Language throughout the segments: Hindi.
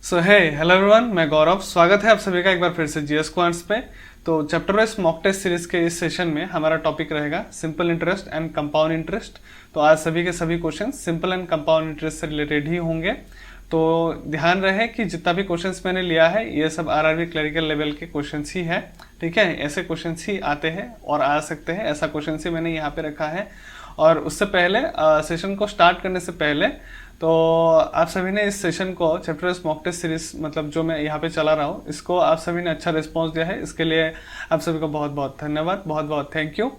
सो हे हेलो एवरीवन, मैं गौरव। स्वागत है आप सभी का एक बार फिर से जीएस क्वांट्स पे। तो chapter wise mock test series के इस सेशन में हमारा टॉपिक रहेगा simple interest and compound interest. तो आज सभी के सभी question simple and compound interest से रिलेटेड ही होंगे। तो ध्यान रहे कि जितना भी क्वेश्चंस मैंने लिया है ये सब आरआरबी क्लरिकल लेवल के क्वेश्चंस ही है। ठीक है, ऐसे क्वेश्चंस ही आते हैं और आ सकते हैं, ऐसा क्वेश्चन ही मैंने यहाँ पे रखा है। और उससे पहले सेशन को स्टार्ट करने से पहले तो आप सभी ने इस सेशन को चैप्टर मॉक टेस्ट सीरीज मतलब जो मैं यहाँ पे चला रहा हूँ, इसको आप सभी ने अच्छा रिस्पांस दिया है, इसके लिए आप सभी को बहुत बहुत धन्यवाद, बहुत बहुत थैंक यू।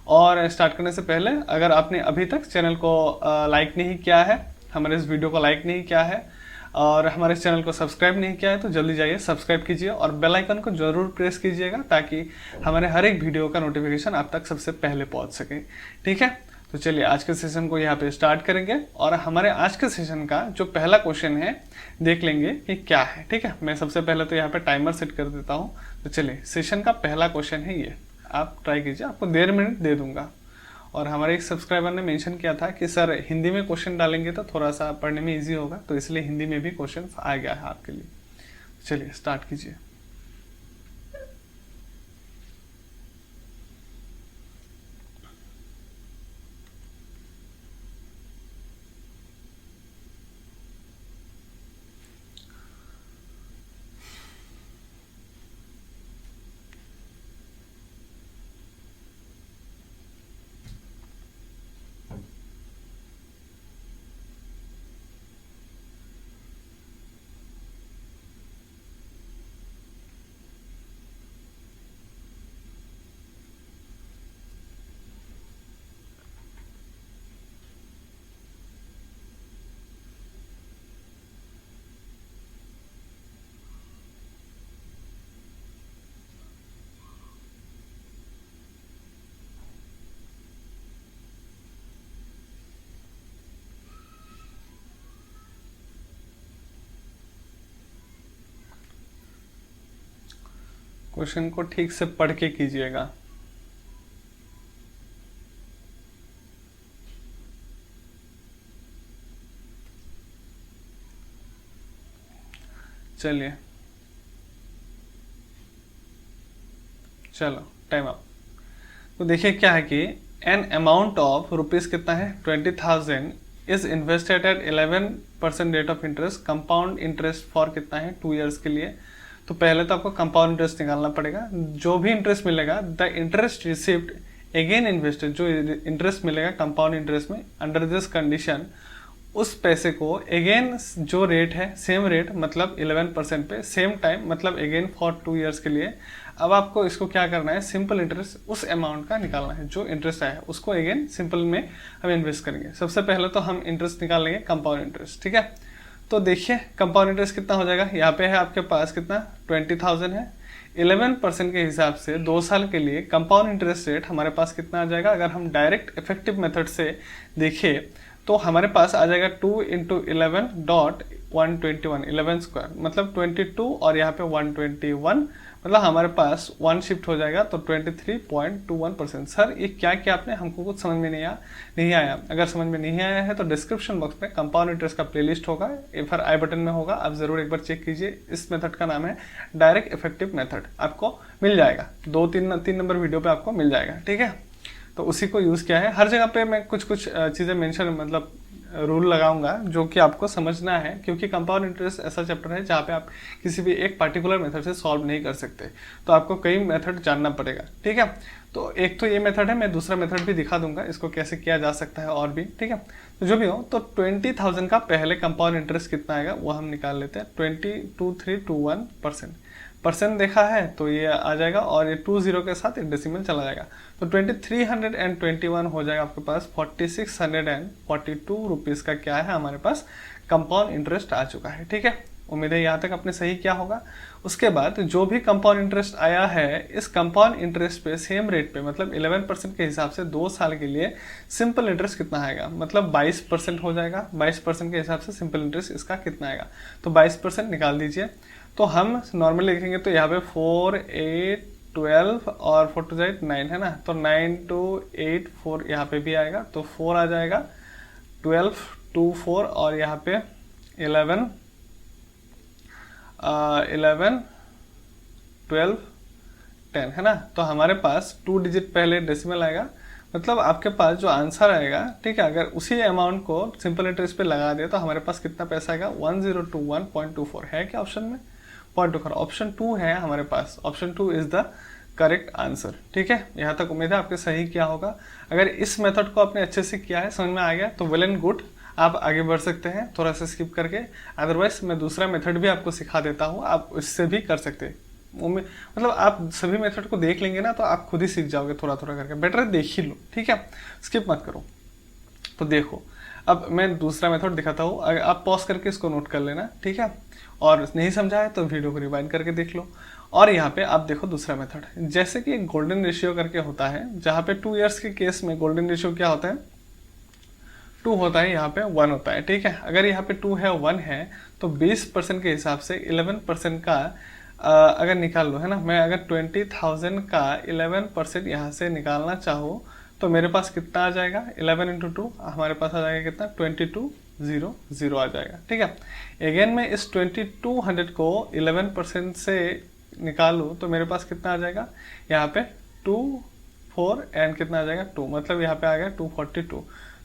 और स्टार्ट करने से पहले अगर आपने अभी तक चैनल को लाइक नहीं किया है, हमारे इस वीडियो को लाइक नहीं किया है और हमारे इस चैनल को सब्सक्राइब नहीं किया है तो जल्दी जाइए सब्सक्राइब कीजिए और बेल आइकन को जरूर प्रेस कीजिएगा ताकि हमारे हर एक वीडियो का नोटिफिकेशन आप तक सबसे पहले पहुंच सके। ठीक है, तो चलिए आज के सेशन को यहाँ पे स्टार्ट करेंगे और हमारे आज के सेशन का जो पहला क्वेश्चन है देख लेंगे कि क्या है। ठीक है, मैं सबसे पहले तो यहाँ पे टाइमर सेट कर देता हूँ। तो चलिए सेशन का पहला क्वेश्चन है ये, आप ट्राई कीजिए, आपको 1.5 मिनट दे दूंगा। और हमारे एक सब्सक्राइबर ने मेंशन किया था कि सर हिंदी में क्वेश्चन डालेंगे तो थोड़ा सा पढ़ने में ईजी होगा, तो इसलिए हिंदी में भी क्वेश्चन आ गया है आपके लिए। चलिए स्टार्ट कीजिए। क्वेश्चन को ठीक से पढ़ के कीजिएगा। चलिए चलो टाइम अप। तो देखिए क्या है कि एन अमाउंट ऑफ रुपीज कितना है 20,000 is invested at 11% rate of interest, compound interest for कितना है 2 ईयर्स के लिए। तो पहले तो आपको कंपाउंड इंटरेस्ट निकालना पड़ेगा। जो भी इंटरेस्ट मिलेगा the interest received again invested, जो इंटरेस्ट मिलेगा कंपाउंड इंटरेस्ट में अंडर दिस कंडीशन, उस पैसे को अगेन जो रेट है सेम रेट मतलब 11% पे सेम टाइम मतलब अगेन फॉर 2 ईयर्स के लिए। अब आपको इसको क्या करना है, सिंपल इंटरेस्ट उस अमाउंट का निकालना है, जो इंटरेस्ट आया है उसको अगेन सिंपल में हम इन्वेस्ट करेंगे। सबसे पहले तो हम इंटरेस्ट निकाल लेंगे कंपाउंड इंटरेस्ट। ठीक है, तो देखिए कंपाउंड इंटरेस्ट कितना हो जाएगा, यहाँ पे है आपके पास कितना 20,000 है। 11% के हिसाब से 2 साल के लिए कंपाउंड इंटरेस्ट रेट हमारे पास कितना आ जाएगा। अगर हम डायरेक्ट इफेक्टिव मेथड से देखें तो हमारे पास आ जाएगा 2 × 11.121, 11 स्क्वायर मतलब 22 और यहाँ पे 121 मतलब हमारे पास 1 शिफ्ट हो जाएगा तो 23.21%। सर ये क्या किया आपने, हमको कुछ समझ में नहीं आया। अगर समझ में नहीं आया है तो डिस्क्रिप्शन बॉक्स में कंपाउंड इंटरेस्ट का प्लेलिस्ट होगा, फिर आई बटन में होगा, आप जरूर एक बार चेक कीजिए। इस मेथड का नाम है डायरेक्ट इफेक्टिव मेथड, आपको मिल जाएगा 2-3 नंबर वीडियो पे आपको मिल जाएगा। ठीक है, तो उसी को यूज किया है। हर जगह पे मैं कुछ चीजें मेंशन मतलब रूल लगाऊंगा जो कि आपको समझना है, क्योंकि कंपाउंड इंटरेस्ट ऐसा चैप्टर है जहाँ पे आप किसी भी एक पार्टिकुलर मेथड से सॉल्व नहीं कर सकते, तो आपको कई मेथड जानना पड़ेगा। ठीक है, तो एक तो ये मेथड है, मैं दूसरा मेथड भी दिखा दूंगा इसको कैसे किया जा सकता है और भी। ठीक है, तो जो भी हो तो 20,000 का पहले कंपाउंड इंटरेस्ट कितना आएगा वो हम निकाल लेते हैं। 202321% देखा है तो ये आ जाएगा और ये 20 के साथ एक डेसिमल चला जाएगा तो 2321 हो जाएगा आपके पास 4642 रुपीज का क्या है हमारे पास कंपाउंड इंटरेस्ट आ चुका है। ठीक है, उम्मीद है यहाँ तक आपने सही किया होगा। उसके बाद जो भी कंपाउंड इंटरेस्ट आया है इस कंपाउंड इंटरेस्ट पे सेम रेट पे मतलब 11% के हिसाब से 2 साल के लिए सिंपल इंटरेस्ट कितना आएगा मतलब 22% हो जाएगा। 22% के हिसाब से सिंपल इंटरेस्ट इसका कितना आएगा, तो 22% निकाल दीजिए। तो हम नॉर्मली लिखेंगे तो यहाँ पे 4, 8, 12 और 4 to 9 है ना, तो 9 to 8 4 यहाँ पे भी आएगा तो 4 आ जाएगा, 12 2 4 और यहाँ पे 11 11, 12, 10 है ना। तो हमारे पास 2 डिजिट पहले डेसिमल आएगा, मतलब आपके पास जो आंसर आएगा, ठीक है, अगर उसी अमाउंट को सिंपल इंटरेस्ट पे लगा दे तो हमारे पास कितना पैसा आएगा, 1021.24 है क्या ऑप्शन में, 0.24 ऑप्शन 2 है हमारे पास, option 2 is the correct answer. ठीक है, यहाँ तक उम्मीद है आपके सही किया होगा। अगर इस मेथड को आपने अच्छे से किया है, समझ में आ गया, तो वेल एंड गुड, आप आगे बढ़ सकते हैं थोड़ा सा स्किप करके। अदरवाइज मैं दूसरा मेथड भी आपको सिखा देता हूँ, आप उससे भी कर सकते हैं। मतलब आप सभी मेथड को देख लेंगे ना तो आप खुद ही सीख जाओगे थोड़ा थोड़ा करके, बेटर देख ही लो, ठीक है, स्किप मत करो। तो देखो, अब मैं दूसरा मेथड दिखाता हूँ, अगर आप पॉज करके इसको नोट कर लेना, ठीक है, और नहीं समझा है तो वीडियो को रिवाइंड करके देख लो। और यहाँ पे आप देखो दूसरा मेथड, जैसे कि गोल्डन रेशियो करके होता है, जहाँ पे 2 इयर्स के केस में गोल्डन रेशियो क्या होता है, 2 होता है, यहाँ पे 1 होता है। ठीक है, अगर यहाँ पे 2 है 1 है तो 20% के हिसाब से 11% का अगर निकाल लो, है ना, मैं अगर 20,000 का 11% यहाँ से निकालना चाहूँ तो मेरे पास कितना आ जाएगा, 11 इंटू 2 हमारे पास आ जाएगा कितना, 2200 आ जाएगा। ठीक है, अगेन मैं इस 2200 को 11% से निकालूँ तो मेरे पास कितना आ जाएगा, यहाँ पे 2, 4 एंड कितना आ जाएगा 2, मतलब यहाँ पे आ गया 242।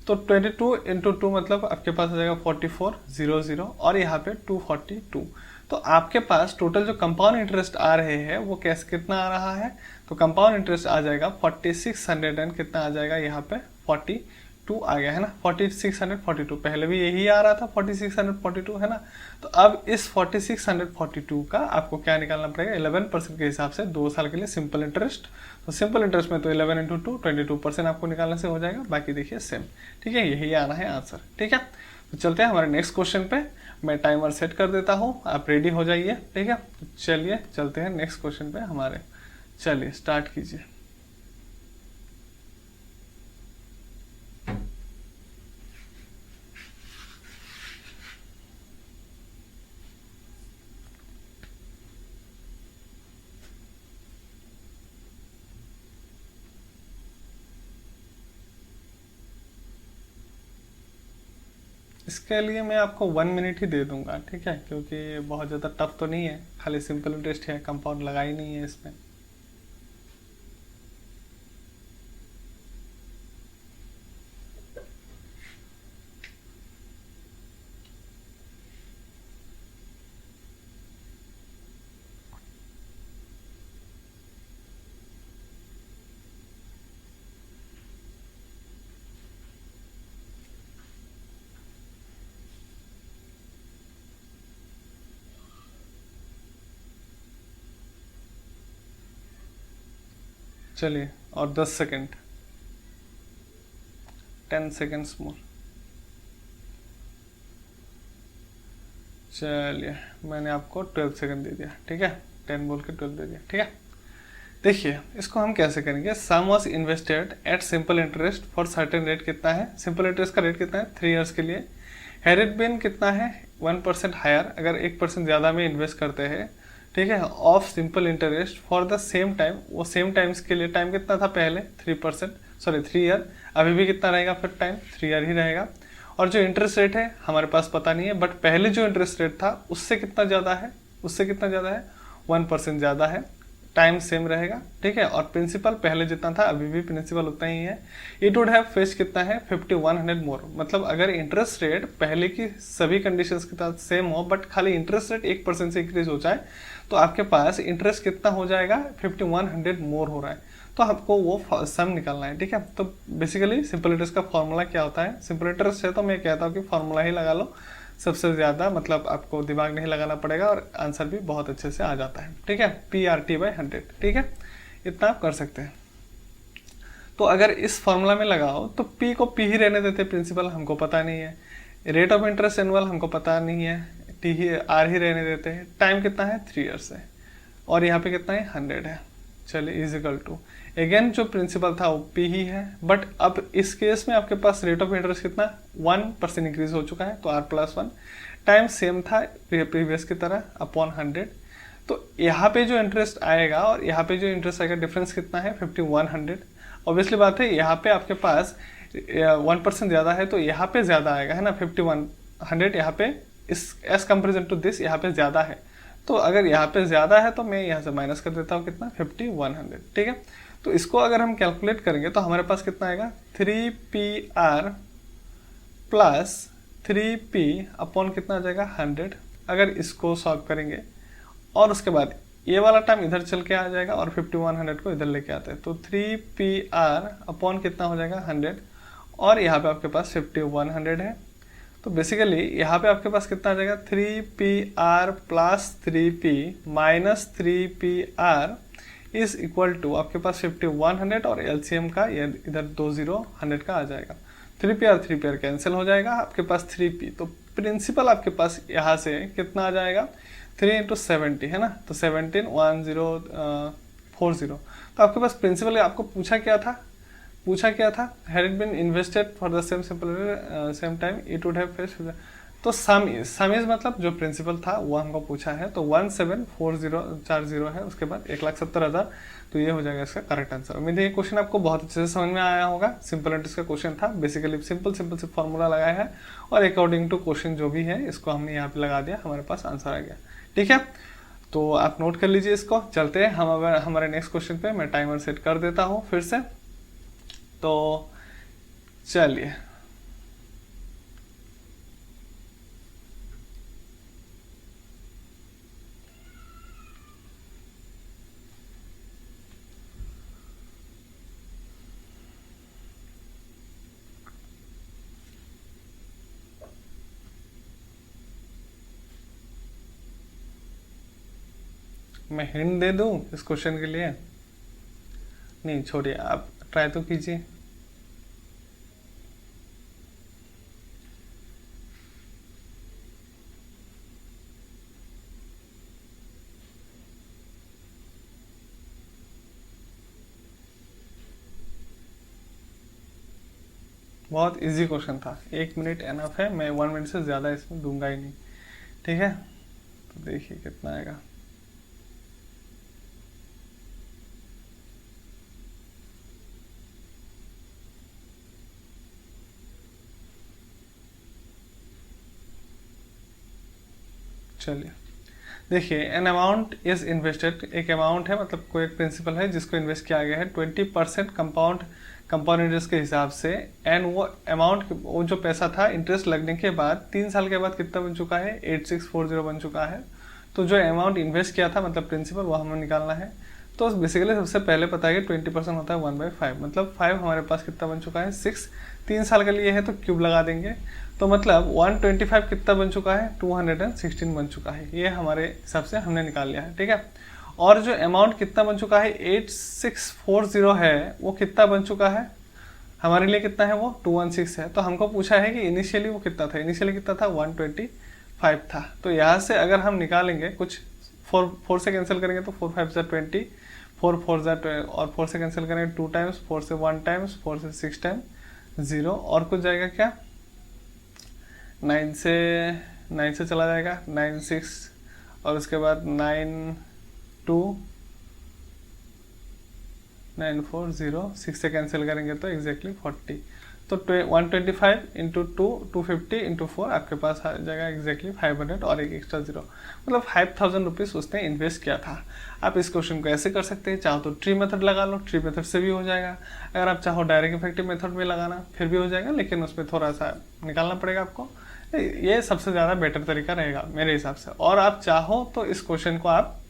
तो 22 इंटू 2 मतलब आपके पास आ जाएगा 4400 और यहाँ पे 242। तो आपके पास टोटल जो कंपाउंड इंटरेस्ट आ रहे हैं वो कैसे कितना आ रहा है, तो कंपाउंड इंटरेस्ट आ जाएगा 4600 एंड कितना आ जाएगा, यहाँ पे 42 आ गया है ना, 4642, पहले भी यही आ रहा था 4642 है ना। तो अब इस 4642 का आपको क्या निकालना पड़ेगा, 11% के हिसाब से 2 साल के लिए सिंपल इंटरेस्ट। तो सिंपल इंटरेस्ट में तो 11 इंटू 2 22% आपको निकालने से हो जाएगा, बाकी देखिए सेम। ठीक है, यही आना है आंसर। ठीक है, तो चलते हैं हमारे नेक्स्ट क्वेश्चन पे, मैं टाइमर सेट कर देता हूँ, आप रेडी हो जाइए। ठीक है, तो चलिए चलते हैं नेक्स्ट क्वेश्चन पे हमारे, चलिए स्टार्ट कीजिए। इसके लिए मैं आपको 1 मिनट ही दे दूंगा, ठीक है, क्योंकि बहुत ज़्यादा टफ तो नहीं है, खाली सिंपल इंटरेस्ट है, कंपाउंड लगा ही नहीं है इसमें। चलिए, और 10 सेकेंड, 10 सेकेंड्स मोर। चलिए, मैंने आपको 12 सेकेंड दे दिया, ठीक है, 10 बोल के 12 दे दिया। ठीक है, देखिए इसको हम कैसे करेंगे, sum was invested at simple interest for certain rate, कितना है सिंपल इंटरेस्ट का रेट कितना है 3 इयर्स के लिए, हैरिड बिन कितना है 1% हायर, अगर 1% ज़्यादा में इन्वेस्ट करते हैं, ठीक है, of simple interest for the same time, वो सेम टाइम्स के लिए टाइम कितना था पहले 3 ईयर, अभी भी कितना रहेगा फिर टाइम 3 ईयर ही रहेगा। और जो इंटरेस्ट रेट है हमारे पास पता नहीं है, बट पहले जो इंटरेस्ट रेट था उससे कितना ज़्यादा है, 1% ज़्यादा है, टाइम सेम रहेगा। ठीक है, और प्रिंसिपल पहले जितना था अभी भी प्रिंसिपल उतना ही है। इट वुड हैव फेच कितना है 5100 मोर, मतलब अगर इंटरेस्ट रेट पहले की सभी कंडीशंस के साथ सेम हो बट खाली इंटरेस्ट रेट 1% से इंक्रीज हो जाए तो आपके पास इंटरेस्ट कितना हो जाएगा 5100 मोर हो रहा है, तो आपको वो सम निकालना है। ठीक है, तो बेसिकली सिंपल इंटरेस्ट का फॉर्मूला क्या होता है, सिंपल इंटरेस्ट है तो मैं कहता हूँ कि फॉर्मूला ही लगा लो, सबसे ज़्यादा मतलब आपको दिमाग नहीं लगाना पड़ेगा और आंसर भी बहुत अच्छे से आ जाता है। ठीक है, PRT/100, ठीक है, इतना आप कर सकते हैं। तो अगर इस फॉर्मूला में लगाओ तो P को P ही रहने देते, प्रिंसिपल हमको पता नहीं है, रेट ऑफ इंटरेस्ट एनुअल हमको पता नहीं है, T ही R ही रहने देते हैं, टाइम कितना है 3 ईयर्स है, और यहाँ पे कितना है 100 है। चलिए इजिकल टू, अगेन जो प्रिंसिपल था वो P ही है, बट अब इस केस में आपके पास रेट ऑफ इंटरेस्ट कितना 1% इंक्रीज हो चुका है, तो R+1, टाइम सेम था प्रीवियस की तरह अपॉन 100, तो यहाँ पे जो इंटरेस्ट आएगा और यहाँ पे जो इंटरेस्ट आएगा डिफरेंस कितना है 5100। ऑब्वियसली बात है यहाँ पे आपके पास 1% ज़्यादा है तो यहाँ पे ज़्यादा आएगा, है ना, 5100 यहाँ पे इस एज कंपेरिजन टू दिस यहाँ पे ज़्यादा है, तो अगर यहाँ पे ज़्यादा है तो मैं यहाँ से माइनस कर देता हूँ कितना 5100, ठीक है। तो इसको अगर हम कैलकुलेट करेंगे तो हमारे पास कितना आएगा 3PR प्लस 3P अपॉन कितना आ जाएगा 100। अगर इसको सॉल्व करेंगे और उसके बाद ये वाला टर्म इधर चल के आ जाएगा और 5100 को इधर लेके आते हैं, तो 3PR अपॉन कितना हो जाएगा 100, और यहाँ पे आपके पास 5100 है। तो बेसिकली यहाँ पे आपके पास कितना आ जाएगा 3PR plus 3P minus 3PR is equal to आपके पास 5100 और एलसीएम का ये इधर 100 का आ जाएगा। 3PR कैंसिल हो जाएगा, आपके पास 3P, तो प्रिंसिपल आपके पास यहाँ से कितना आ जाएगा 3 इंटू 70 है ना, तो 171040। तो आपके पास प्रिंसिपल आपको पूछा क्या था had it been invested for the same time it would have faced, तो सम इज मतलब जो प्रिंसिपल था वो हमको पूछा है, तो 174040 है, उसके बाद 1,70,000, तो ये हो जाएगा इसका करेक्ट आंसर। उम्मीद है ये क्वेश्चन आपको बहुत अच्छे से समझ में आया होगा। सिंपल एंड इसका क्वेश्चन था, बेसिकली सिंपल से फॉर्मूला लगाया है और अकॉर्डिंग टू क्वेश्चन जो भी है इसको हमने यहाँ पे लगा दिया, हमारे पास आंसर आ गया, ठीक है। तो आप नोट कर लीजिए इसको। चलते हैं हम हमारे नेक्स्ट क्वेश्चन पे। मैं टाइमर सेट कर देता हूँ फिर से, तो चलिए मैं हिंट दे दूं इस क्वेश्चन के लिए? नहीं छोड़िए, आप ट्राई तो कीजिए। बहुत इजी क्वेश्चन था, 1 मिनट एनफ है, मैं 1 मिनट से ज़्यादा इसमें दूंगा ही नहीं, ठीक है। तो देखिए कितना आएगा। चलिए देखिए, एन अमाउंट इज इन्वेस्टेड, एक अमाउंट है मतलब कोई एक प्रिंसिपल है जिसको इन्वेस्ट किया गया है 20% कंपाउंड इंटरेस्ट के हिसाब से, एंड वो अमाउंट वो जो पैसा था इंटरेस्ट लगने के बाद 3 साल के बाद कितना बन चुका है 8640 बन चुका है। तो जो अमाउंट इन्वेस्ट किया था मतलब प्रिंसिपल वो हमें निकालना है। तो बेसिकली सबसे पहले पता है कि 20% होता है 1/5, मतलब 5 हमारे पास कितना बन चुका है 6, 3 साल के लिए है तो क्यूब लगा देंगे, तो मतलब 125 कितना बन चुका है 216 बन चुका है। ये हमारे हिसाब से हमने निकाल लिया है, ठीक है। और जो अमाउंट कितना बन चुका है 8640 है वो कितना बन चुका है हमारे लिए, कितना है वो 216 है। तो हमको पूछा है कि इनिशियली वो कितना था, इनिशियली कितना था 125 था। तो यहाँ से अगर हम निकालेंगे कुछ 4 से कैंसिल करेंगे तो 4 5 20, 4 4 और 4 से कैंसिल करेंगे 2 टाइम्स, 4 से 1 टाइम्स, 4 से 6 टाइम 0, और कुछ जाएगा क्या 9 से चला जाएगा 9 6, और उसके बाद 9 2 9 4 0, 6 से कैंसिल करेंगे तो एग्जैक्टली 40। तो 125 इंटू 2 250 इंटू 4 आपके पास आ जाएगा एग्जैक्टली 500 और एक एक्स्ट्रा 0, मतलब 5000 रुपीज़ उसने इन्वेस्ट किया था। आप इस क्वेश्चन को ऐसे कर सकते हैं, चाहो तो ट्री मेथड लगा लो, ट्री मेथड से भी हो जाएगा। अगर आप चाहो डायरेक्ट इफेक्टिव मेथड में लगाना फिर भी हो जाएगा, लेकिन उसमें थोड़ा सा निकालना पड़ेगा आपको। ये सबसे ज़्यादा बेटर तरीका रहेगा मेरे हिसाब से। और आप चाहो तो इस क्वेश्चन को आप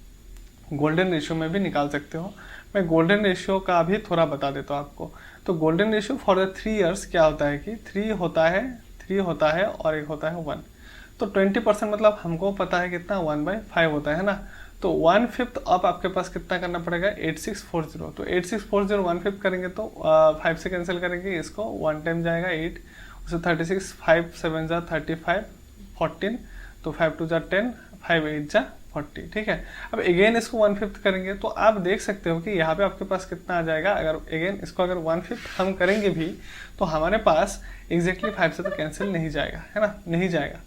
गोल्डन रेशियो में भी निकाल सकते हो। मैं गोल्डन रेशियो का भी थोड़ा बता देता हूँ आपको। तो golden ratio for the 3 years क्या होता है कि 3 होता है और एक होता है 1। तो 20% मतलब हमको पता है कितना 1/5 होता है ना। तो 1/5 अब आपके पास कितना करना पड़ेगा 8640। तो 8640 1/5 करेंगे तो 5 से कैंसिल करेंगे इसको, 1 टाइम जाएगा 8, उसे 36, 5 7 जा 35, 14, तो 5 2 जा 10, 5 8 जा 40, ठीक है। अब अगेन इसको 1/5 करेंगे तो आप देख सकते हो कि यहाँ पे आपके पास कितना आ जाएगा। अगर अगेन इसको अगर 1/5 हम करेंगे भी तो हमारे पास एग्जैक्टली 5 से तो कैंसिल नहीं जाएगा, है ना, नहीं जाएगा।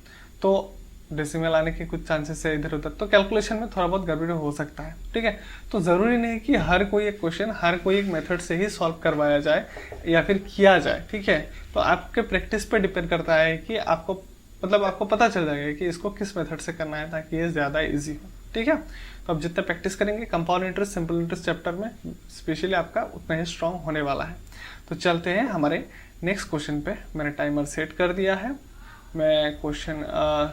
तो डेसिमल आने के कुछ चांसेस है इधर उधर, तो कैलकुलेशन में थोड़ा बहुत गड़बड़ी हो सकता है, ठीक है। तो ज़रूरी नहीं कि हर कोई एक क्वेश्चन हर कोई एक मेथड से ही सॉल्व करवाया जाए या फिर किया जाए, ठीक है। तो आपके प्रैक्टिस पे डिपेंड करता है कि आपको मतलब आपको पता चल जाएगा कि इसको किस मेथड से करना है ताकि ये ज़्यादा ईजी हो, ठीक है। ठीक है। तो आप जितना प्रैक्टिस करेंगे compound interest, simple interest chapter में स्पेशली आपका उतना ही स्ट्रांग होने वाला है। तो चलते हैं हमारे नेक्स्ट क्वेश्चन पे। मैंने टाइमर सेट कर दिया है। मैं क्वेश्चन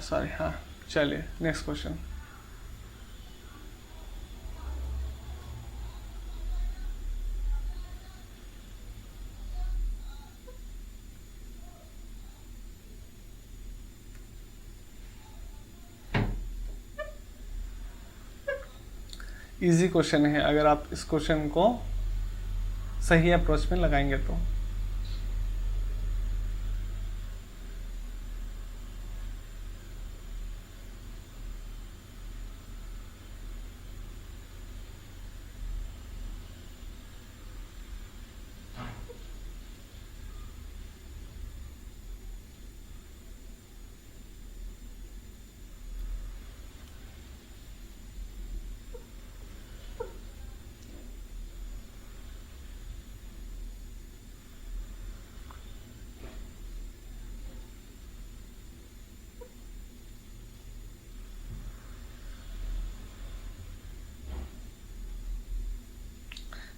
सॉरी हाँ चलिए नेक्स्ट क्वेश्चन। इजी क्वेश्चन है अगर आप इस क्वेश्चन को सही अप्रोच में लगाएंगे तो।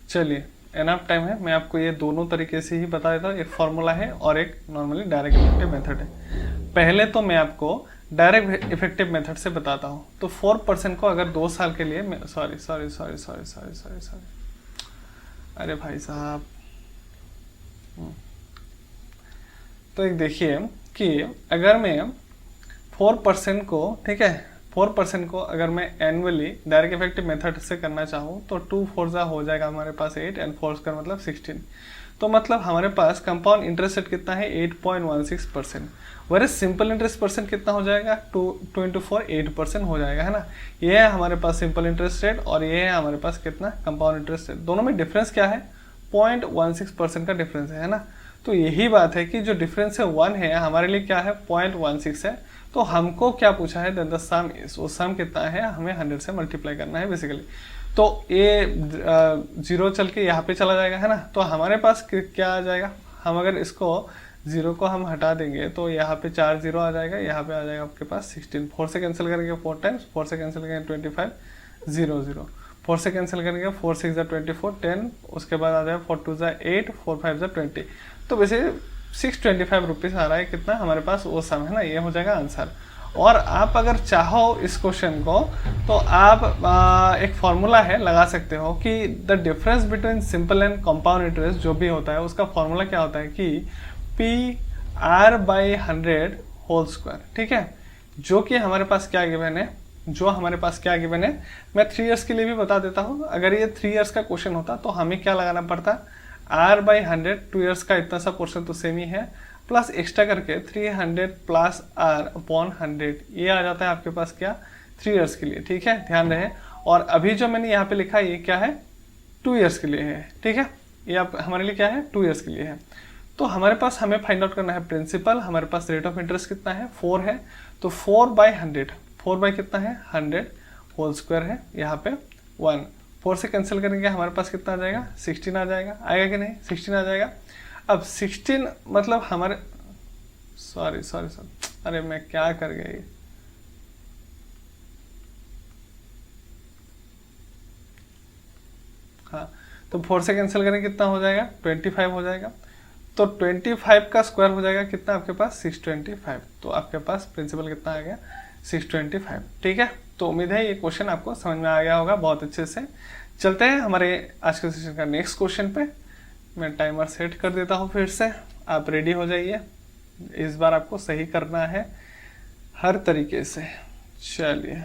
चलिए एनफ टाइम है, मैं आपको ये दोनों तरीके से ही बता देता हूँ। एक फॉर्मूला है और एक नॉर्मली डायरेक्ट इफेक्टिव मेथड है। पहले तो मैं आपको डायरेक्ट इफेक्टिव मेथड से बताता हूँ। तो 4% को अगर 2 साल के लिए sorry sorry sorry sorry sorry sorry sorry अरे भाई साहब, तो एक देखिए कि अगर मैं 4% को, ठीक है, 4% को अगर मैं एनुअली डायरेक्ट इफेक्टिव मेथड से करना चाहूँ तो 2 4 हो जाएगा हमारे पास 8 एंड 4 स्क्वायर मतलब 16। तो मतलब हमारे पास कंपाउंड इंटरेस्ट रेट कितना है 8.16%। वैसे सिंपल इंटरेस्ट परसेंट कितना हो जाएगा 2 into 4 8% हो जाएगा, है ना। ये है हमारे पास सिंपल इंटरेस्ट रेट और ये है हमारे पास कितना कंपाउंड इंटरेस्ट रेट। दोनों में डिफरेंस क्या है 0.16% का डिफरेंस है ना। तो यही बात है कि जो डिफरेंस है 1 है, हमारे लिए क्या है 0.16 है। तो हमको क्या पूछा है द सम इज, वो सम कितना है हमें 100 से मल्टीप्लाई करना है बेसिकली। तो ये 0 चल के यहाँ पे चला जाएगा, है ना। तो हमारे पास क्या आ जाएगा, हम अगर इसको 0 को हम हटा देंगे तो यहाँ पे 4 0 आ जाएगा, यहाँ पे आ जाएगा आपके पास 16। 4 से कैंसिल करेंगे 4 टाइम्स, 4 से कैंसिल करेंगे 25 0 0, 4 से कैंसिल करेंगे 4 6 24 10, उसके बाद आ जाएगा 4 2 8 4 5 20। तो वैसे 625 रुपीज़ आ रहा है कितना हमारे पास वो सम, है ना। ये हो जाएगा आंसर। और आप अगर चाहो इस क्वेश्चन को तो आप एक फॉर्मूला है लगा सकते हो कि the difference between simple and compound interest जो भी होता है उसका फॉर्मूला क्या होता है कि PR/100 होल स्क्वायर, ठीक है। जो कि हमारे पास क्या गिवन है, जो हमारे पास क्या गिवन है, मैं 3 इयर्स के लिए भी बता देता हूँ। अगर ये 3 इयर्स का क्वेश्चन होता तो हमें क्या लगाना पड़ता R/100, 2 इयर्स का इतना सा पोर्शन तो सेम ही है, प्लस एक्स्ट्रा करके 300 प्लस R/100 ये आ जाता है आपके पास क्या 3 इयर्स के लिए, ठीक है, ध्यान रहे। और अभी जो मैंने यहाँ पे लिखा है ये क्या है 2 इयर्स के लिए है, ठीक है। ये आप हमारे लिए क्या है 2 इयर्स के लिए है। तो हमारे पास हमें फाइंड आउट करना है प्रिंसिपल। हमारे पास रेट ऑफ इंटरेस्ट कितना है 4 है, तो 4/100, 4 कितना है 100 होल स्क्वायर है, यहाँ पे 1, 4 से कैंसिल करेंगे हमारे पास कितना आ जाएगा 16 आ जाएगा, आएगा कि नहीं 16 आ जाएगा। अब 16 मतलब हमारे सॉरी सॉरी सॉरी अरे मैं क्या कर गया ये, हाँ, तो 4 से कैंसिल करेंगे कितना हो जाएगा 25 हो जाएगा। तो 25 का स्क्वायर हो जाएगा कितना आपके पास 625। तो आपके पास प्रिंसिपल कितना आ गया 625, ठीक है। तो उम्मीद है ये क्वेश्चन आपको समझ में आ गया होगा बहुत अच्छे से। चलते हैं हमारे आज के सेशन का नेक्स्ट क्वेश्चन पे। मैं टाइमर सेट कर देता हूँ फिर से, आप रेडी हो जाइए। इस बार आपको सही करना है हर तरीके से। चलिए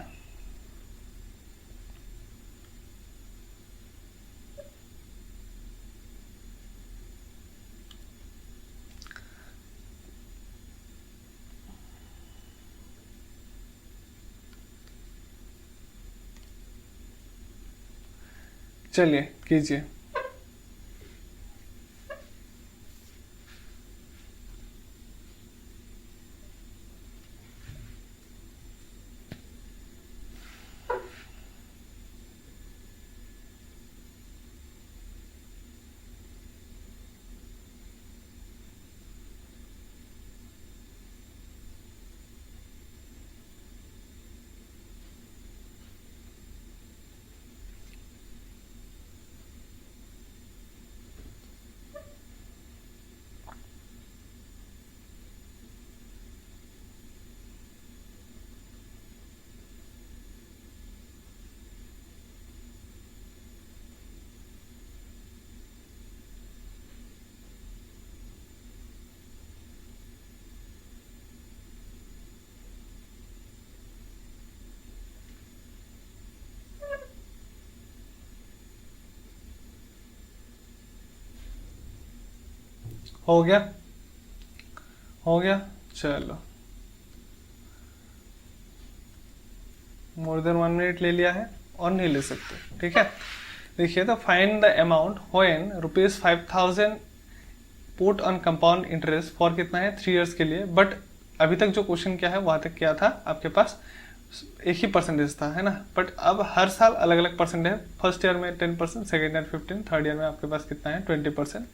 चलिए कीजिए। हो गया, हो गया, चलो मोर देन 1 मिनट ले लिया है और नहीं ले सकते, ठीक है। देखिए, तो find the amount when ₹5,000 put on compound interest for कितना है 3 इयर्स के लिए। बट अभी तक जो क्वेश्चन क्या है वहां तक क्या था, आपके पास एक ही परसेंटेज था, है ना। बट अब हर साल अलग अलग परसेंटेज है। फर्स्ट ईयर में 10%, सेकेंड ईयर 15%, थर्ड ईयर में आपके पास कितना है 20%,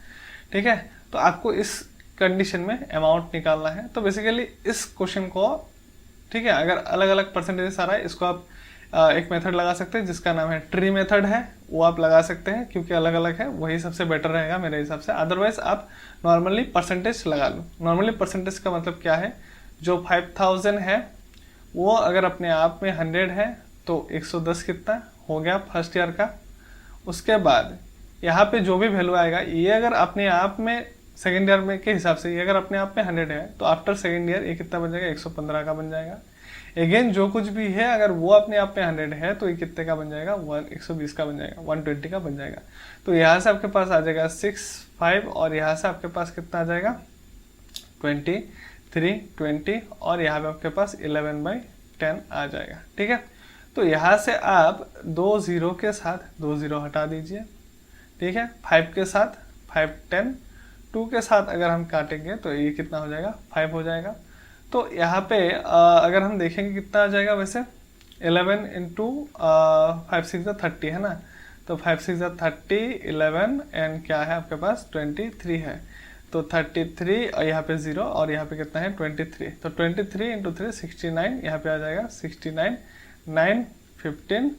ठीक है। तो आपको इस कंडीशन में अमाउंट निकालना है। तो बेसिकली इस क्वेश्चन को, ठीक है, अगर अलग अलग परसेंटेज आ रहा है, इसको आप एक मेथड लगा सकते हैं जिसका नाम है ट्री मेथड है, वो आप लगा सकते हैं क्योंकि अलग अलग है, वही सबसे बेटर रहेगा मेरे हिसाब से। अदरवाइज आप नॉर्मली परसेंटेज लगा लो। नॉर्मली परसेंटेज का मतलब क्या है, जो 5000 है वो अगर अपने आप में 100 है तो 110 कितना हो गया फर्स्ट ईयर का। उसके बाद यहाँ पे जो भी वैल्यू आएगा, ये अगर अपने आप में सेकेंड ईयर में के हिसाब से ये अगर अपने आप में 100 है तो आफ्टर सेकेंड ईयर ये कितना बन जाएगा, 115 का बन जाएगा। अगेन जो कुछ भी है अगर वो अपने आप में 100 है तो ये कितने का बन जाएगा, 120 का बन जाएगा, 120 का बन जाएगा। तो यहाँ से आपके पास आ जाएगा 6, 5 और यहाँ से आपके पास कितना आ जाएगा 23, 20 और यहाँ पे आपके पास 11/10 आ जाएगा, ठीक है। तो यहाँ से आप 2 0 के साथ 2 0 हटा दीजिए, ठीक है। 5 के साथ 5, 10, 2 के साथ अगर हम काटेंगे तो ये कितना हो जाएगा 5 हो जाएगा। तो यहाँ पे अगर हम देखेंगे कितना आ जाएगा, वैसे 11 इंटू 5 6 30 है ना। तो 5 6 30, 11 एंड क्या है आपके पास 23 है। तो 33 और यहाँ पे 0 और यहाँ पे कितना है 23। तो 23 इंटू 3 69, यहाँ पे आ जाएगा 69, 9, 15,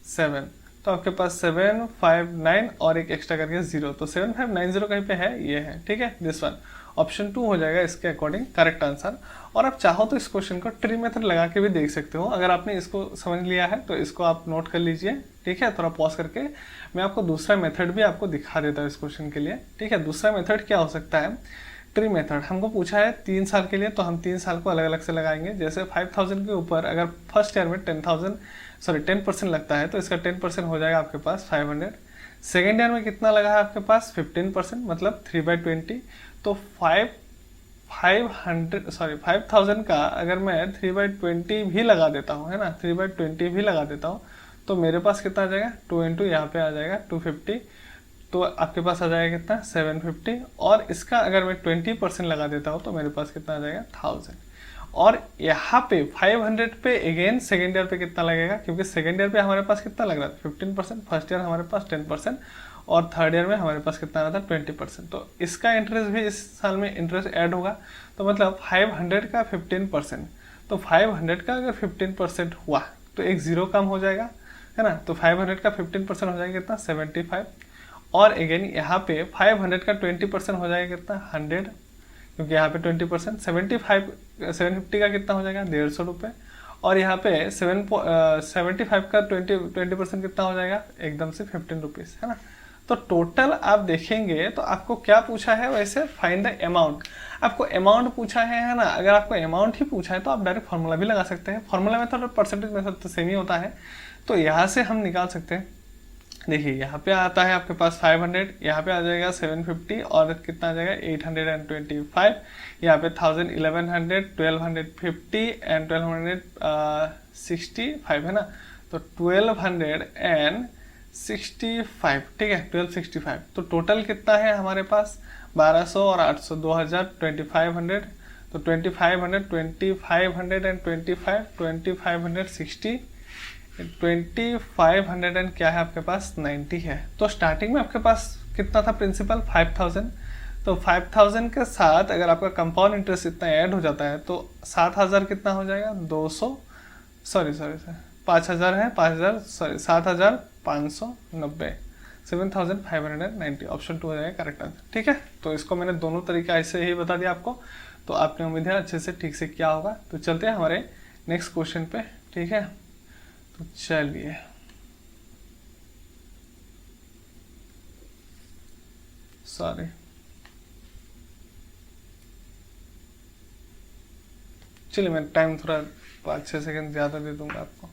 7। तो आपके पास 7, 5, 9 और एक एक्स्ट्रा करके 0। तो 7590 कहीं पे है, ये है, ठीक है। दिस वन ऑप्शन 2 हो जाएगा इसके अकॉर्डिंग करेक्ट आंसर। और आप चाहो तो इस क्वेश्चन को ट्री मेथड लगा के भी देख सकते हो। अगर आपने इसको समझ लिया है तो इसको आप नोट कर लीजिए, ठीक है। थोड़ा पॉज करके मैं आपको दूसरा मेथड भी आपको दिखा देता हूँ इस क्वेश्चन के लिए, ठीक है। दूसरा मेथड क्या हो सकता है, ट्री मेथड हमको पूछा है 3 साल के लिए, तो हम 3 साल को अलग अलग से लगाएंगे। जैसे 5000 के ऊपर अगर फर्स्ट ईयर में 10% लगता है तो इसका 10% हो जाएगा आपके पास 500। सेकेंड ईयर में कितना लगा है आपके पास 15%, मतलब 3/20। तो 5000 का अगर मैं 3/20 भी लगा देता हूँ, है ना, 3/20 भी लगा देता हूँ तो मेरे पास कितना आ जाएगा 2 इंटू यहाँ पे आ जाएगा 250। तो आपके पास आ जाएगा कितना 750। और इसका अगर मैं 20% लगा देता हूँ तो मेरे पास कितना आ जाएगा 1000। और यहाँ पे 500 पे अगेन सेकेंड ईयर पे कितना लगेगा, क्योंकि सेकेंड ईयर पे हमारे पास कितना लग रहा था 15%, फर्स्ट ईयर हमारे पास 10% और थर्ड ईयर में हमारे पास कितना आ रहा था 20%। तो इसका इंटरेस्ट भी इस साल में इंटरेस्ट ऐड होगा। तो मतलब 500 का 15%, तो 500 का अगर 15% हुआ तो एक 0 कम हो जाएगा, है ना। तो 500 का 15% हो जाएगा कितना 75। और अगेन यहाँ पे 500 का 20% हो जाएगा कितना 100, क्योंकि यहाँ पे 20%। 750 का कितना हो जाएगा 150 रुपये। और यहाँ पे 75 का 20% कितना हो जाएगा एकदम से 15 रुपीज़, है ना। तो टोटल आप देखेंगे तो आपको क्या पूछा है, वैसे फाइंड द अमाउंट। आपको अमाउंट पूछा है ना। अगर आपको अमाउंट ही पूछा है तो आप डायरेक्ट फॉर्मूला भी लगा सकते हैं। फॉर्मूला मेथड और परसेंटेज मेथड तो सेम ही होता है। तो यहाँ से हम निकाल सकते हैं। देखिए यहाँ पे आता है आपके पास 500, यहाँ पे आ जाएगा 750 और कितना आ जाएगा 825। यहाँ पे 1000, 1100, 1250 एंड 1265, है ना। तो 1265, ठीक है 1265। तो टोटल कितना है हमारे पास 1200 और 800, 2000, 2500। तो 2500 एंड 2560, 2500 एंड क्या है आपके पास 90 है। तो स्टार्टिंग में आपके पास कितना था प्रिंसिपल 5000। तो 5000 के साथ अगर आपका कंपाउंड इंटरेस्ट इतना ऐड हो जाता है तो 7000 कितना हो जाएगा 200, सॉरी 5000 है 5000, सॉरी 7590, 7590। ऑप्शन 2 हो जाएगा करेक्ट आंसर, ठीक है। तो इसको मैंने दोनों तरीका ऐसे ही बता दिया आपको, तो आपने उम्मीद है अच्छे से ठीक से किया होगा। तो चलते हैं हमारे नेक्स्ट क्वेश्चन पे, ठीक है। तो चलिए सॉरी चलिए मैं टाइम थोड़ा 5-6 सेकंड ज़्यादा दे दूंगा आपको।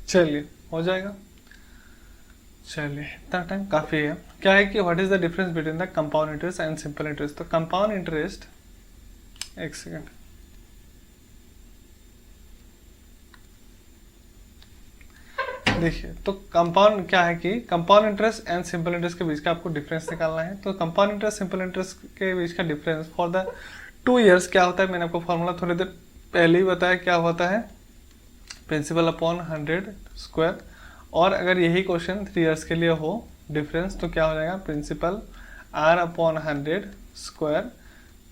चलिए हो जाएगा। चलिए इतना टाइम काफ़ी है। क्या है कि what is the difference between the compound interest and simple interest. तो कंपाउंड इंटरेस्ट, एक सेकेंड, देखिए तो कंपाउंड क्या है कि compound interest and simple interest के बीच का आपको डिफरेंस निकालना है। तो कंपाउंड इंटरेस्ट सिंपल इंटरेस्ट के बीच का डिफरेंस फॉर द 2 ईयर्स क्या होता है, मैंने आपको फॉर्मूला थोड़ी देर पहले ही बताया क्या होता है, प्रिंसिपल अपॉन 100 स्क्वायर। और अगर यही क्वेश्चन 3 ईयर्स के लिए हो डिफरेंस, तो क्या हो जाएगा, principal r upon 100 square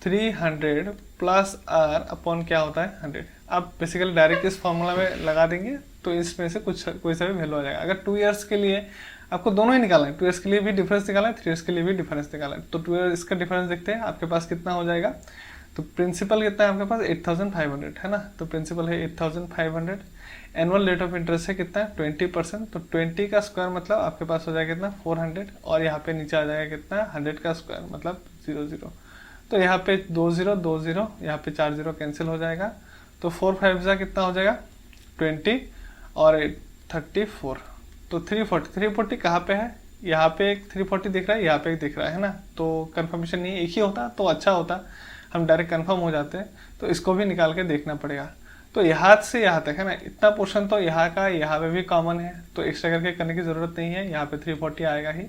300 plus r upon क्या होता है 100। आप बेसिकली डायरेक्ट इस फॉर्मूला में लगा देंगे तो इसमें से कोई सा भी वैल्यू आ जाएगा। अगर 2 ईयर्स के लिए आपको दोनों ही निकालना है, 2 ईयर्स के लिए भी डिफरेंस निकालना है, 3 ईयर्स के लिए भी डिफरेंस निकालना है। तो 2 ईयर्स का डिफरेंस देखते हैं आपके पास कितना हो जाएगा। तो प्रिंसिपल कितना है आपके पास 8500 है ना, तो प्रिंसिपल है 8500। एनुअल रेट ऑफ इंटरेस्ट है कितना है 20%, तो 20 का स्क्वायर मतलब आपके पास हो जाएगा कितना 400, और यहाँ पे नीचे आ जाएगा कितना 100 का स्क्वायर मतलब 00। तो यहाँ पे 20 यहाँ पे 4 0 कैंसिल हो जाएगा। तो 4 5 जा कितना हो जाएगा 20 और 34, तो 340 कहाँ पे है, यहाँ पे एक 340 दिख रहा है, यहाँ पे एक दिख रहा है ना। तो कंफर्मेशन नहीं एक ही होता तो अच्छा होता, हम डायरेक्ट कंफर्म हो जाते हैं। तो इसको भी निकाल के देखना पड़ेगा। तो यहाँ से यहाँ तक है ना, इतना पोर्शन तो यहाँ का यहाँ पे भी कॉमन है, तो एक्स्ट्रा करके करने की जरूरत नहीं है, यहाँ पे 340 आएगा ही।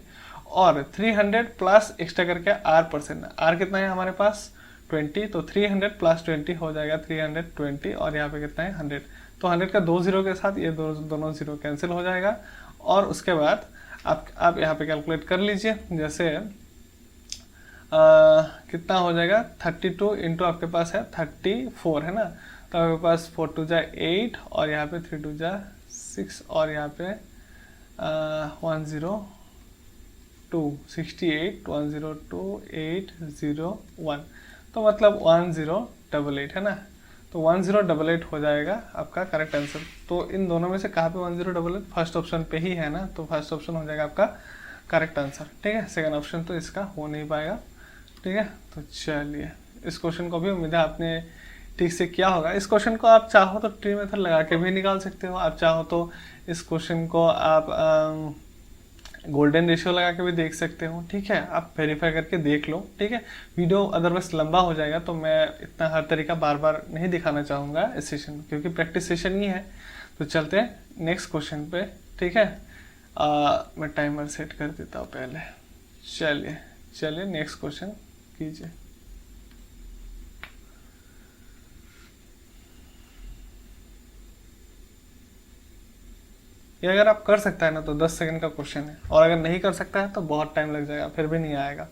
और 300 प्लस एक्स्ट्रा करके r%, r कितना है हमारे पास 20, तो 300 प्लस 20 हो जाएगा 320, और यहाँ पे कितना है 100। तो 100 का 2 0 के साथ ये दोनों 0 कैंसिल हो जाएगा। और उसके बाद आप यहाँ पे कैलकुलेट कर लीजिए, जैसे कितना हो जाएगा 32 इंटू आपके पास है 34 है ना, तो आपके पास 4 2 जा 8 और यहाँ पे 3 2 जा 6 और यहाँ पे 102 68 102 801, तो मतलब 1088 है ना। तो 1088 हो जाएगा आपका करेक्ट आंसर। तो इन दोनों में से कहाँ पे 1088, फर्स्ट ऑप्शन पे ही है ना, तो फर्स्ट ऑप्शन हो जाएगा आपका करेक्ट आंसर। ठीक है, सेकंड ऑप्शन तो इसका हो नहीं पाएगा। ठीक है, तो चलिए इस क्वेश्चन को भी उम्मीद है आपने ठीक से किया होगा। इस क्वेश्चन को आप चाहो तो ट्री मेथड लगा के भी निकाल सकते हो, आप चाहो तो इस क्वेश्चन को आप गोल्डन रेशियो लगा के भी देख सकते हो। ठीक है, आप वेरीफाई करके देख लो। ठीक है, वीडियो अदरवाइज लंबा हो जाएगा, तो मैं इतना हर तरीका बार बार नहीं दिखाना चाहूँगा इस सेशन, क्योंकि प्रैक्टिस सेशन ही है। तो चलते हैं नेक्स्ट क्वेश्चन पे। ठीक है, मैं टाइमर सेट कर देता हूँ पहले। चलिए नेक्स्ट क्वेश्चन कीजिए। ये अगर आप कर सकता है ना तो 10 सेकंड का क्वेश्चन है, और अगर नहीं कर सकता है तो बहुत टाइम लग जाएगा, फिर भी नहीं आएगा।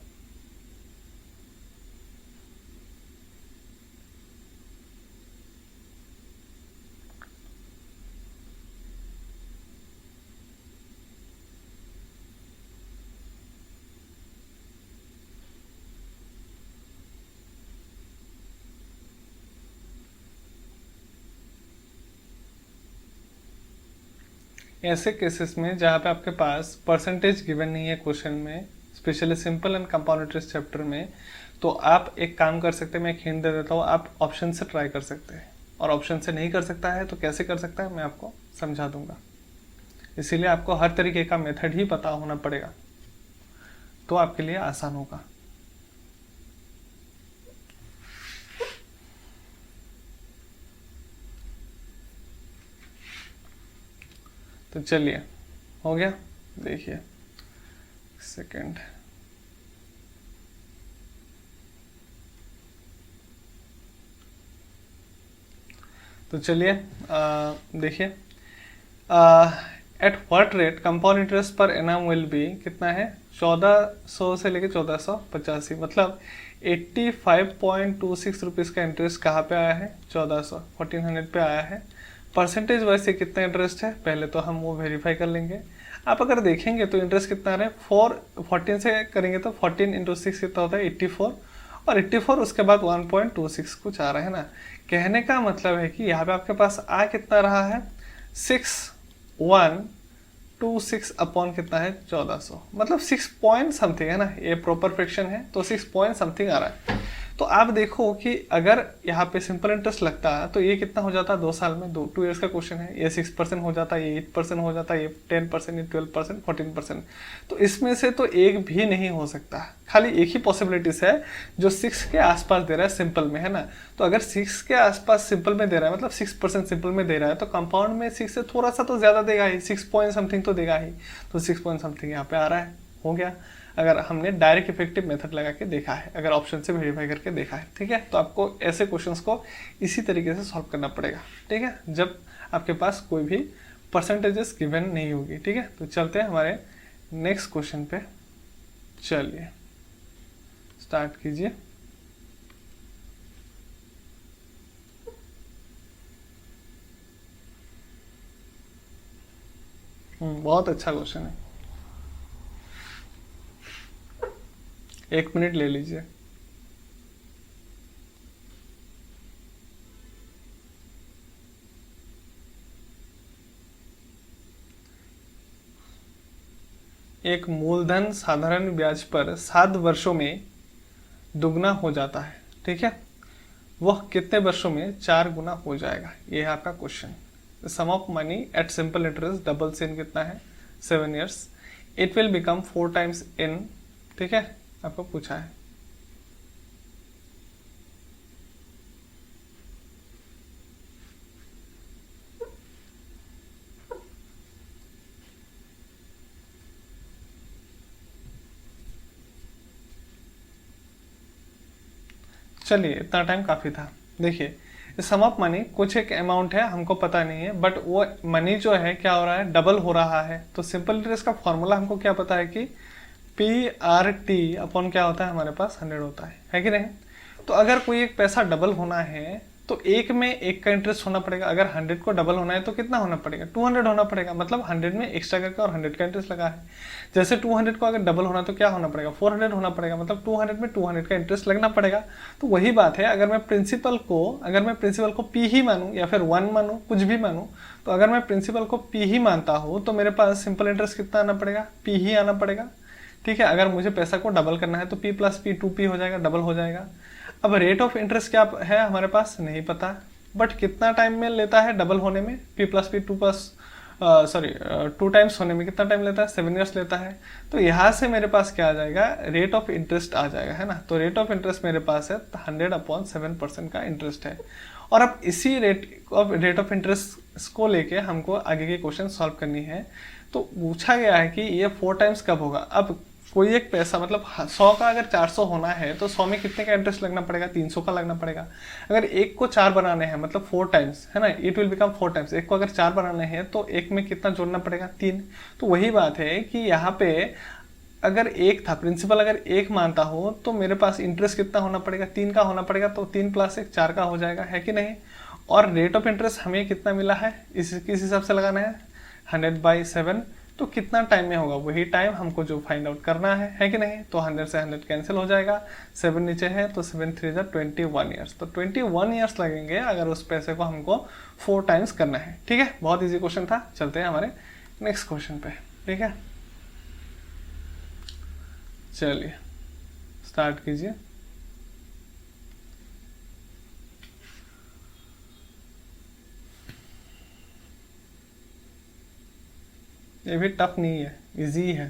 ऐसे केसेस में जहाँ पे आपके पास परसेंटेज गिवन नहीं है क्वेश्चन में, specially simple and compound interest chapter में, तो आप एक काम कर सकते हैं, मैं एक हिंट दे देता हूँ, आप ऑप्शन से ट्राई कर सकते हैं। और ऑप्शन से नहीं कर सकता है तो कैसे कर सकता है मैं आपको समझा दूंगा। इसीलिए आपको हर तरीके का मेथड ही पता होना पड़ेगा, तो आपके लिए आसान होगा। तो चलिए हो गया, देखिए सेकंड। तो चलिए देखिए, at what rate compound interest per annum will be, कितना है 1400 से लेके 1485, मतलब 85.26 रुपीज़ का इंटरेस्ट कहाँ पे आया है 1400 पे आया है। परसेंटेज वाइज से कितना इंटरेस्ट है पहले तो हम वो वेरीफाई कर लेंगे। आप अगर देखेंगे तो इंटरेस्ट कितना आ रहा है 14 से करेंगे तो 14 इंटू 6 कितना होता है 84, और 84 उसके बाद 1.26 कुछ आ रहा है ना। कहने का मतलब है कि यहाँ पे आपके पास आ कितना रहा है 6126 अपॉन कितना है 1400, मतलब 6 पॉइंट समथिंग है ना, ये प्रॉपर फ्रैक्शन है तो 6 पॉइंट समथिंग आ रहा है। तो आप देखो कि अगर यहाँ पे सिंपल इंटरेस्ट लगता तो ये कितना हो जाता 2 साल में, 2 ईयर्स का क्वेश्चन है, ये 6% हो जाता, ये 8% हो जाता, ये 10%, ये 12%, 14%। तो इसमें से तो एक भी नहीं हो सकता, खाली एक ही पॉसिबिलिटीज है जो 6 के आसपास दे रहा है सिंपल में, है ना। तो अगर 6 के आसपास सिंपल में दे रहा है, मतलब 6% सिंपल में दे रहा है, तो कंपाउंड में 6 से थोड़ा सा तो ज्यादा देगा ही, 6 पॉइंट समथिंग तो देगा ही। तो 6 पॉइंट समथिंग यहाँ पे आ रहा है, हो गया। अगर हमने डायरेक्ट इफेक्टिव मेथड लगा के देखा है, अगर ऑप्शन से वेरीफाई करके देखा है, ठीक है। तो आपको ऐसे क्वेश्चंस को इसी तरीके से सॉल्व करना पड़ेगा, ठीक है, जब आपके पास कोई भी परसेंटेजेस गिवन नहीं होगी, ठीक है। तो चलते हैं हमारे नेक्स्ट क्वेश्चन पे, चलिए स्टार्ट कीजिए। बहुत अच्छा क्वेश्चन है, 1 मिनट ले लीजिए। एक मूलधन साधारण ब्याज पर 7 वर्षों में दुगना हो जाता है, ठीक है, वह कितने वर्षों में 4 गुना हो जाएगा, ये है आपका question. Sum of money at simple interest double in कितना है 7 years, it will become 4 times in, ठीक है, आपको पूछा है। चलिए इतना टाइम काफी था। देखिए सम ऑफ मनी कुछ एक अमाउंट है, हमको पता नहीं है, बट वो मनी जो है क्या हो रहा है, डबल हो रहा है। तो सिंपल इंटरेस्ट का फॉर्मूला हमको क्या पता है कि PRT अपॉन क्या होता है, हमारे पास 100 होता है कि नहीं। तो अगर कोई एक पैसा डबल होना है तो एक में एक का इंटरेस्ट होना पड़ेगा। अगर 100 को डबल होना है तो कितना होना पड़ेगा, 200 होना पड़ेगा, मतलब 100 में एक्स्ट्रा करके और 100 का इंटरेस्ट लगा है। जैसे 200 को अगर डबल होना तो क्या होना पड़ेगा, 400 होना पड़ेगा, मतलब 200 में 200 का इंटरेस्ट लगना पड़ेगा। तो वही बात है, अगर मैं प्रिंसिपल को P ही मानूं या फिर 1 मानूं, कुछ भी मानूं, तो अगर मैं प्रिंसिपल को P ही मानता हूं तो मेरे पास सिंपल इंटरेस्ट कितना आना पड़ेगा, P ही आना पड़ेगा, ठीक है। अगर मुझे पैसा को डबल करना है तो P प्लस P 2P हो जाएगा, डबल हो जाएगा। अब रेट ऑफ इंटरेस्ट क्या है हमारे पास नहीं पता, बट कितना टाइम में लेता है डबल होने में, P प्लस P 2 टाइम्स होने में कितना टाइम लेता है, 7 ईयर्स लेता है। तो यहाँ से मेरे पास क्या आ जाएगा, रेट ऑफ इंटरेस्ट आ जाएगा, है ना। तो रेट ऑफ इंटरेस्ट मेरे पास है 100/7% का इंटरेस्ट है। और अब इसी रेट ऑफ इंटरेस्ट को लेके हमको आगे के क्वेश्चन सॉल्व करनी है। तो पूछा गया है कि ये 4 टाइम्स कब होगा। अब कोई एक पैसा, मतलब 100 का अगर 400 होना है तो 100 में कितने का इंटरेस्ट लगना पड़ेगा, 300 का लगना पड़ेगा। अगर एक को 4 बनाने हैं, मतलब 4 टाइम्स, है ना, इट विल बिकम 4 टाइम्स। एक को अगर 4 बनाने हैं तो एक में कितना जोड़ना पड़ेगा, 3। तो वही बात है कि यहाँ पे अगर एक था प्रिंसिपल, अगर एक मानता हो तो मेरे पास इंटरेस्ट कितना होना पड़ेगा, 3 का होना पड़ेगा। तो 3 + 1 4 का हो जाएगा, है कि नहीं। और रेट ऑफ इंटरेस्ट हमें कितना मिला है, किस हिसाब से लगाना है, 100/7। तो कितना टाइम में होगा, वही टाइम हमको जो फाइंड आउट करना है कि नहीं। तो 100 से 100 कैंसिल हो जाएगा, 7 नीचे है तो 7 3 जा 21 ईयर्स। तो 21 ईयर्स लगेंगे अगर उस पैसे को हमको 4 टाइम्स करना है, ठीक है। बहुत इजी क्वेश्चन था। चलते हैं हमारे नेक्स्ट क्वेश्चन पे, ठीक है। चलिए स्टार्ट कीजिए। ये भी टफ नहीं है, इजी है,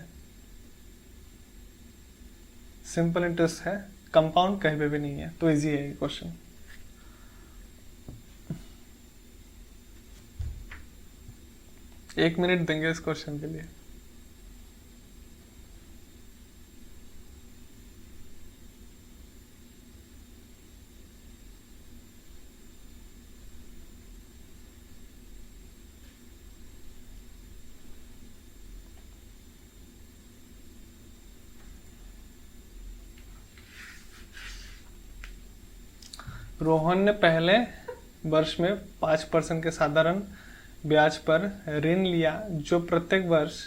सिंपल इंटरेस्ट है, कंपाउंड कहीं पे भी नहीं है, तो इजी है ये क्वेश्चन। एक मिनट देंगे इस क्वेश्चन के लिए। रोहन ने पहले वर्ष में 5% के साधारण ब्याज पर ऋण लिया जो प्रत्येक वर्ष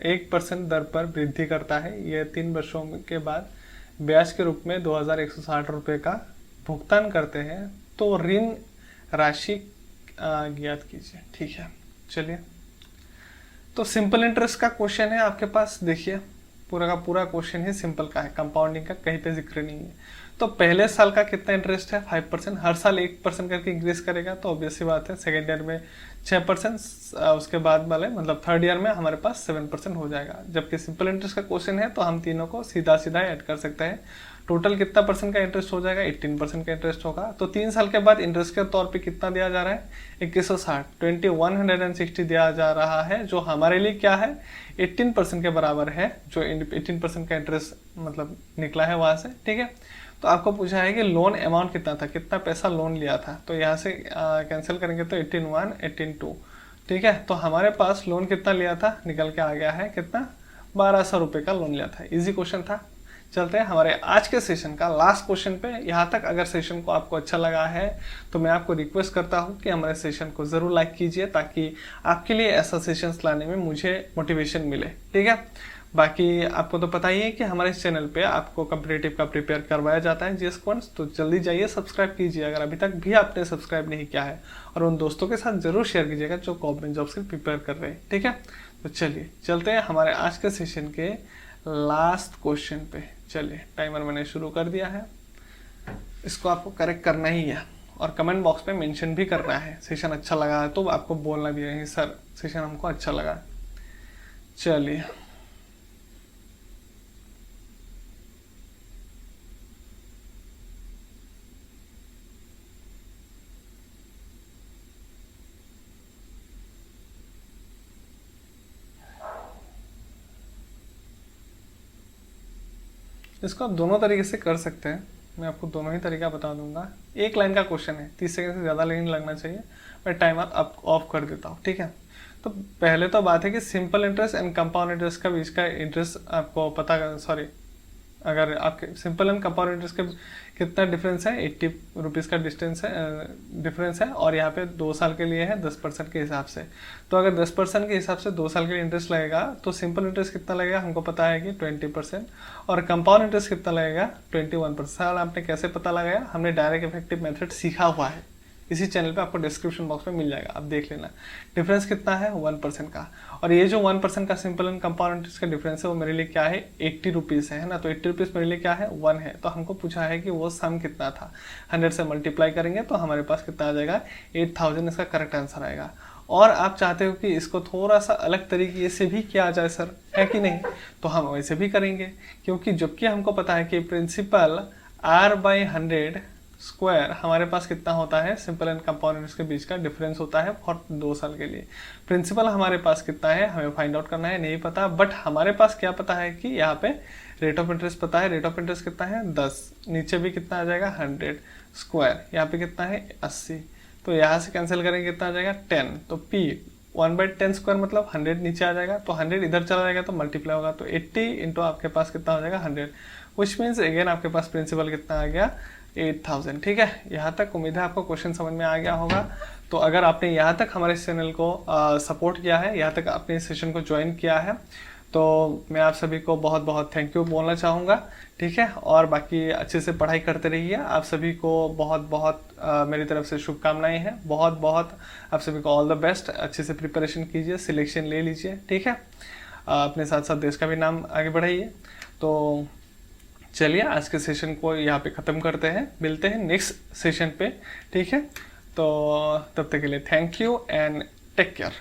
1% दर पर वृद्धि करता है। यह 3 वर्षों के बाद ब्याज के रूप में 2160 रुपये का भुगतान करते हैं। तो ऋण राशि ज्ञात कीजिए, ठीक है। चलिए, तो सिंपल इंटरेस्ट का क्वेश्चन है आपके पास। देखिए पूरा का पूरा क्वेश्चन ही सिंपल का है, कंपाउंडिंग का कहीं पे जिक्र नहीं है। तो पहले साल का कितना इंटरेस्ट है 5%, हर साल 1% करके इंक्रीज करेगा, तो ऑब्वियस सी बात है सेकेंड ईयर में 6%, उसके बाद वाले मतलब थर्ड ईयर में हमारे पास 7% हो जाएगा। जबकि सिंपल इंटरेस्ट का क्वेश्चन है तो हम तीनों को सीधा सीधा ऐड कर सकते हैं। टोटल कितना परसेंट का इंटरेस्ट हो जाएगा, 18% का इंटरेस्ट होगा। तो 3 साल के बाद इंटरेस्ट के तौर पे कितना दिया जा रहा है, 2160, 2160 दिया जा रहा है, जो हमारे लिए क्या है 18% के बराबर है, जो 18% का इंटरेस्ट मतलब निकला है वहां से। ठीक है, तो आपको पूछा है कि लोन अमाउंट कितना था, कितना पैसा लोन लिया था, तो यहाँ से कैंसिल करेंगे तो 18,1, 18,2। ठीक है, तो हमारे पास लोन कितना लिया था निकल के आ गया है, कितना 1200 रुपये का लोन लिया था। इजी क्वेश्चन था। चलते हैं हमारे आज के सेशन का लास्ट क्वेश्चन पे। यहाँ तक अगर सेशन को आपको अच्छा लगा है तो मैं आपको रिक्वेस्ट करता हूँ कि हमारे सेशन को ज़रूर लाइक कीजिए, ताकि आपके लिए ऐसा सेशंस लाने में मुझे मोटिवेशन मिले। ठीक है, बाकी आपको तो पता ही है कि हमारे इस चैनल पे आपको कॉम्पिटिटिव का प्रिपेयर करवाया जाता है जीएस क्वांट्स, तो जल्दी जाइए सब्सक्राइब कीजिए अगर अभी तक भी आपने सब्सक्राइब नहीं किया है, और उन दोस्तों के साथ जरूर शेयर कीजिएगा जो गवर्नमेंट जॉब्स के प्रिपेयर कर रहे हैं। ठीक है, तो चलिए चलते हैं हमारे आज के सेशन के लास्ट क्वेश्चन पे। चलिए, टाइमर मैंने शुरू कर दिया है, इसको आपको करेक्ट करना ही है और कमेंट बॉक्स में मेंशन भी करना है। सेशन अच्छा लगा है तो आपको बोलना भी है सर सेशन हमको अच्छा लगा। चलिए, इसको आप दोनों तरीके से कर सकते हैं, मैं आपको दोनों ही तरीका बता दूंगा। एक लाइन का क्वेश्चन है, 30 सेकंड से ज़्यादा लाइन लगना चाहिए। मैं टाइमर अब ऑफ कर देता हूँ। ठीक है, तो पहले तो बात है कि simple interest and compound interest का बीच का इंटरेस्ट आपको पता, सॉरी अगर आपके सिंपल एंड कंपाउंड इंटरेस्ट के कितना डिफरेंस है, 80 रुपीज़ का डिफरेंस है, और यहाँ पे 2 साल के लिए है 10% के हिसाब से। तो अगर 10% के हिसाब से 2 साल के लिए इंटरेस्ट लगेगा तो सिंपल इंटरेस्ट कितना लगेगा हमको पता है कि 20%, और कंपाउंड इंटरेस्ट कितना लगेगा 21%। सर आपने कैसे पता लगाया, हमने डायरेक्ट इफेक्टिव मेथड सीखा हुआ है, इसी चैनल पे आपको डिस्क्रिप्शन बॉक्स में मिल जाएगा, आप देख लेना। डिफरेंस कितना है 1% का, और ये जो 1% का सिंपल एंड कंपाउंड इंटरेस्ट का डिफरेंस है वो मेरे लिए क्या है 80 रुपीज़ है ना, तो 80 रुपीज़ मेरे लिए क्या है 1 है। तो हमको पूछा है कि वो सम कितना था, 100 से मल्टीप्लाई करेंगे तो हमारे पास कितना आ जाएगा 8000, इसका करेक्ट आंसर आएगा। और आप चाहते हो कि इसको थोड़ा सा अलग तरीके से भी किया जाए सर, है कि नहीं, तो हम वैसे भी करेंगे, क्योंकि जबकि हमको पता है कि प्रिंसिपल r/100 स्क्वायर हमारे पास कितना होता है, सिंपल एंड कंपाउंड इंटरेस्ट के बीच का डिफरेंस होता है फॉर 2 साल के लिए। प्रिंसिपल हमारे पास कितना है हमें फाइंड आउट करना है, नहीं पता, बट हमारे पास क्या पता है कि यहाँ पे रेट ऑफ इंटरेस्ट पता है। रेट ऑफ इंटरेस्ट कितना है 10, नीचे भी कितना आ जाएगा 100 स्क्वायर, यहाँ पे कितना है 80, तो यहाँ से कैंसिल करेंगे कितना आ जाएगा 10, तो P 1/10 स्क्वायर मतलब 100 नीचे आ जाएगा, तो 100 इधर चला जाएगा तो मल्टीप्लाई होगा, तो 80 इंटू आपके पास कितना हो जाएगा 100, विच मीन्स अगेन आपके पास प्रिंसिपल कितना आ गया 8000। ठीक है, यहाँ तक उम्मीद है आपको क्वेश्चन समझ में आ गया होगा। तो अगर आपने यहाँ तक हमारे चैनल को सपोर्ट किया है, यहाँ तक आपने इस सेशन को ज्वाइन किया है, तो मैं आप सभी को बहुत बहुत थैंक यू बोलना चाहूँगा। ठीक है, और बाकी अच्छे से पढ़ाई करते रहिए। आप सभी को बहुत बहुत मेरी तरफ से शुभकामनाएं हैं, बहुत बहुत आप सभी को ऑल द बेस्ट। अच्छे से प्रिपरेशन कीजिए, सिलेक्शन ले लीजिए। ठीक है, अपने साथ साथ देश का भी नाम आगे बढ़ाइए। तो चलिए आज के सेशन को यहाँ पे ख़त्म करते हैं, मिलते हैं नेक्स्ट सेशन पे। ठीक है, तो तब तक के लिए thank you and take care.